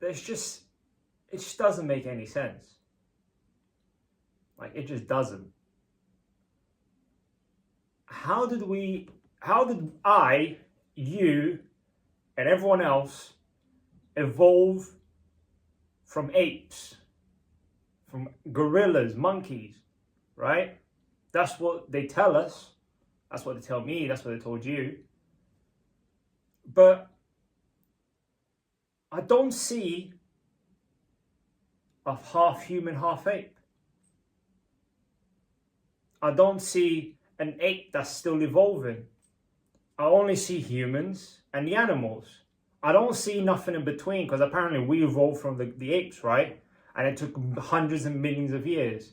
there's just, it just doesn't make any sense. Like, it just doesn't. How did I, you, and everyone else evolve from apes, from gorillas, monkeys, right? That's what they tell us. That's what they tell me. That's what they told you. But I don't see a half human, half ape. I don't see an ape that's still evolving. I only see humans and the animals. I don't see nothing in between, because apparently we evolved from the apes, right? And it took hundreds and millions of years.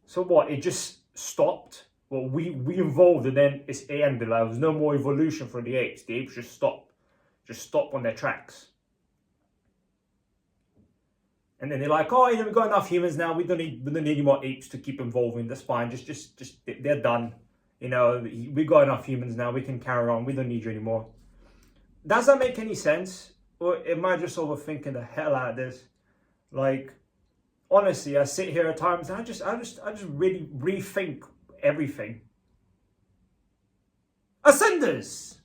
So what? It just stopped? Well, we evolved and then it ended. There was no more evolution for the apes. The apes just stopped on their tracks. And then they're like, oh, we've got enough humans now. We don't need any more apes to keep evolving. That's fine. Just they're done. We've got enough humans now. We can carry on. We don't need you anymore. Does that make any sense? Or am I just overthinking the hell out of this? Like, honestly, I sit here at times and I just really rethink everything. Ascenders!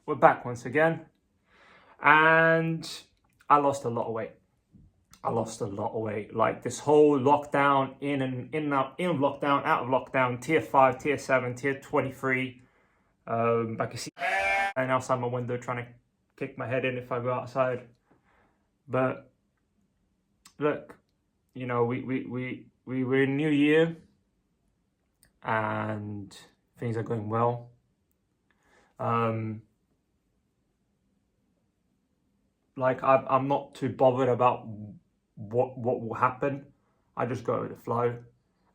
We're back once again. And I lost a lot of weight. Like, this whole lockdown, in of lockdown, out of lockdown, tier 5, tier 7, tier 23. I can see and outside my window trying to kick my head in if I go outside. But look, we're in New Year and things are going well. Like, I'm not too bothered about what will happen. I just go with the flow,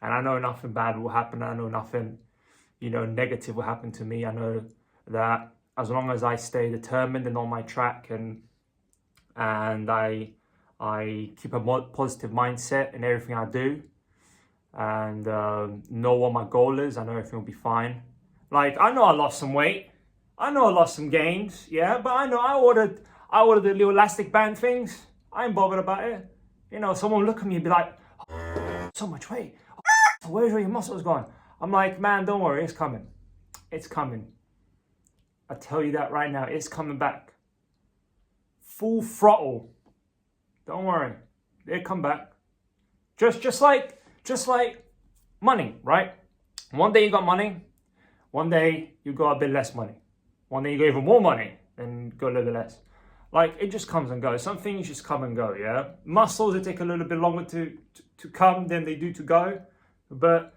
and I know nothing bad will happen. I know nothing, negative will happen to me. I know that as long as I stay determined and on my track, and I keep a positive mindset in everything I do, and know what my goal is, I know everything will be fine. Like, I know I lost some weight. I know I lost some gains, yeah, but I know I ordered the little elastic band things. I ain't bothered about it. Someone look at me and be like, oh, so much weight. Oh, where's all your muscles gone? I'm like, man, don't worry, it's coming. It's coming. I tell you that right now, it's coming back. Full throttle. Don't worry, it'll come back. Just like money, right? One day you got money, one day you got a bit less money. One day you got even more money, then go a little bit less. Like, it just comes and goes. Some things just come and go, yeah? Muscles, they take a little bit longer to come than they do to go. But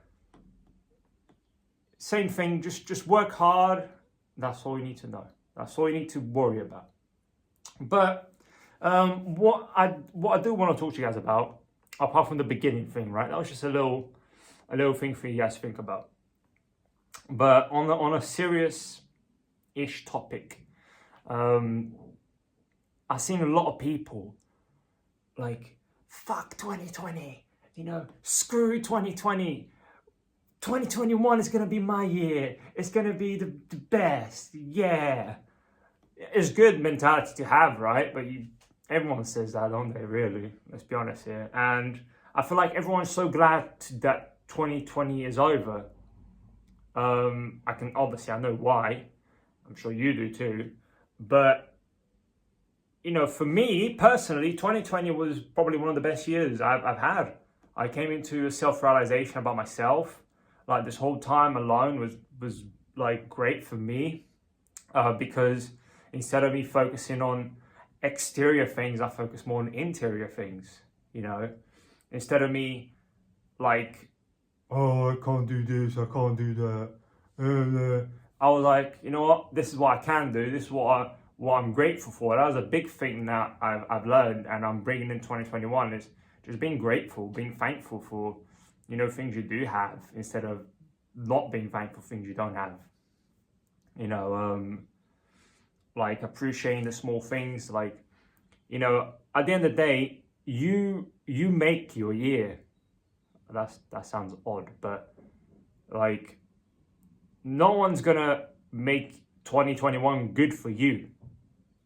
same thing, just work hard. That's all you need to know. That's all you need to worry about. But what I do want to talk to you guys about, apart from the beginning thing, right? That was just a little thing for you guys to think about. But on a serious-ish topic, I've seen a lot of people like, fuck 2020, screw 2020. 2021 is going to be my year. It's going to be the best. Yeah. It's good mentality to have, right? But everyone says that, don't they, really? Let's be honest here. And I feel like everyone's so glad that 2020 is over. I know why. I'm sure you do too. But for me personally, 2020 was probably one of the best years I've had. I came into a self-realization about myself. Like, this whole time alone was like great for me, because instead of me focusing on exterior things, I focus more on interior things. Instead of me like, oh, I can't do this, I can't do that. I was like, you know what? This is what I can do. This is what I'm grateful for. That was a big thing that I've learned, and I'm bringing in 2021 is just being grateful, being thankful for, things you do have, instead of not being thankful for things you don't have. Like, appreciating the small things. Like, at the end of the day, you make your year. That sounds odd, but like, no one's gonna make 2021 good for you.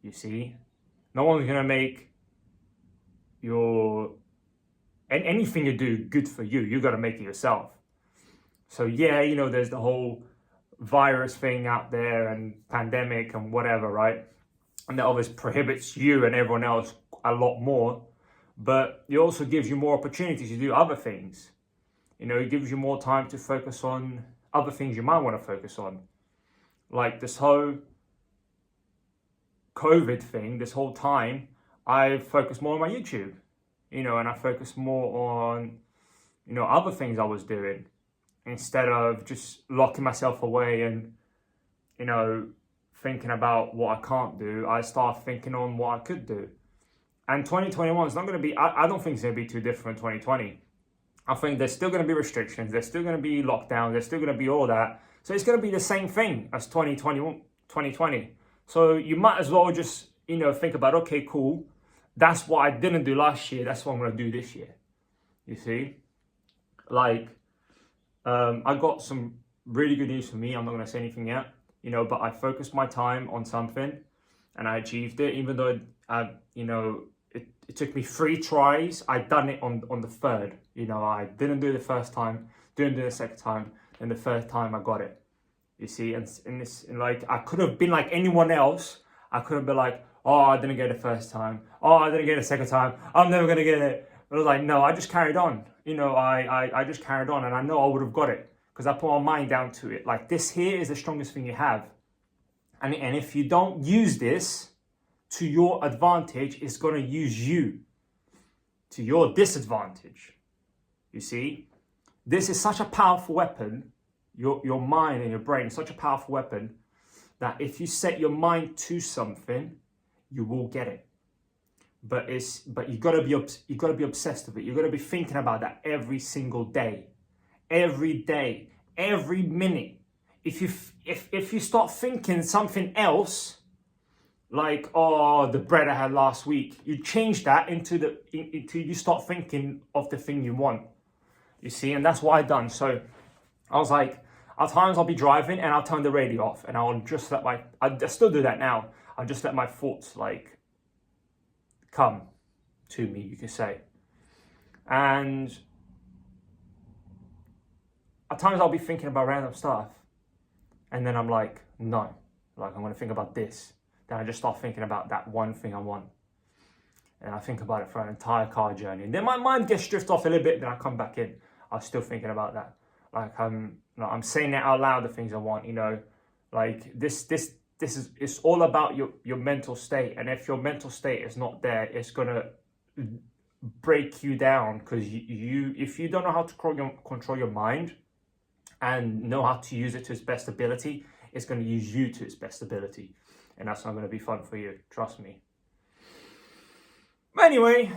You see, no one's gonna make and anything you do good for you, you got to make it yourself. So yeah, you know, there's the whole virus thing out there and pandemic and whatever, right? And that obviously prohibits you and everyone else a lot more, but it also gives you more opportunities to do other things. You know, it gives you more time to focus on other things you might want to focus on. Like this whole COVID thing, this whole time, I focused more on my YouTube, you know, and I focused more on, you know, other things I was doing instead of just locking myself away and, you know, thinking about what I can't do. I start thinking on what I could do. And 2021 is not going to be, I don't think it's going to be too different from 2020. I think there's still going to be restrictions. There's still going to be lockdowns. There's still going to be all that. So it's going to be the same thing as 2020. So you might as well just, you know, think about, okay, cool. That's what I didn't do last year. That's what I'm going to do this year. You see? Like, I got some really good news for me. I'm not going to say anything yet, you know, but I focused my time on something and I achieved it, even though you know, it took me 3 tries. I done it on the third. You know, I didn't do it the first time, didn't do it the second time, and the third time I got it. You see, and like I could have been like anyone else. I could have been like, oh, I didn't get it the first time. Oh, I didn't get it the second time. I'm never gonna get it. But I was like, no, I just carried on. You know, I just carried on, and I know I would have got it because I put my mind down to it. Like this here is the strongest thing you have, and if you don't use this to your advantage, it's going to use you to your disadvantage. You see, this is such a powerful weapon. Your mind and your brain is such a powerful weapon that if you set your mind to something, you will get it. But you gotta be obsessed with it. You gotta be thinking about that every single day, every minute. If you start thinking something else, like, oh, the bread I had last week, you change that into you start thinking of the thing you want. You see, and that's what I done. So I was like, at times I'll be driving and I'll turn the radio off and I'll just I still do that now. I'll just let my thoughts like come to me, you can say. And at times I'll be thinking about random stuff. And then I'm like, no, like I'm gonna think about this. Then I just start thinking about that one thing I want. And I think about it for an entire car journey. And then my mind gets drifted off a little bit, then I come back in. I'm still thinking about that. Like I'm saying it out loud, the things I want, you know. Like this is, it's all about your mental state. And if your mental state is not there, it's gonna break you down, because if you don't know how to control your mind and know how to use it to its best ability, it's going to use you to its best ability, and that's not going to be fun for you, trust me. But anyway,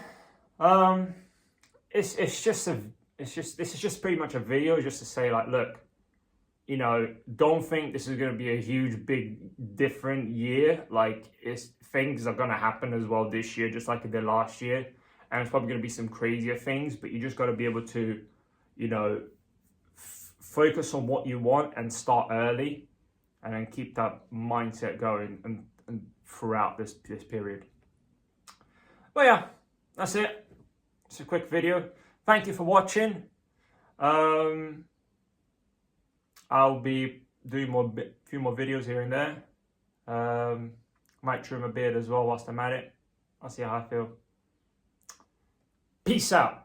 this is just pretty much a video just to say, like, look, you know, don't think this is going to be a huge, big, different year. Like, things are going to happen as well this year, just like it did last year. And it's probably going to be some crazier things, but you just got to be able to, you know, focus on what you want and start early, and then keep that mindset going and throughout this period. But yeah, that's it. It's a quick video. Thank you for watching. I'll be doing a few more videos here and there. Might trim a beard as well whilst I'm at it. I'll see how I feel. Peace out.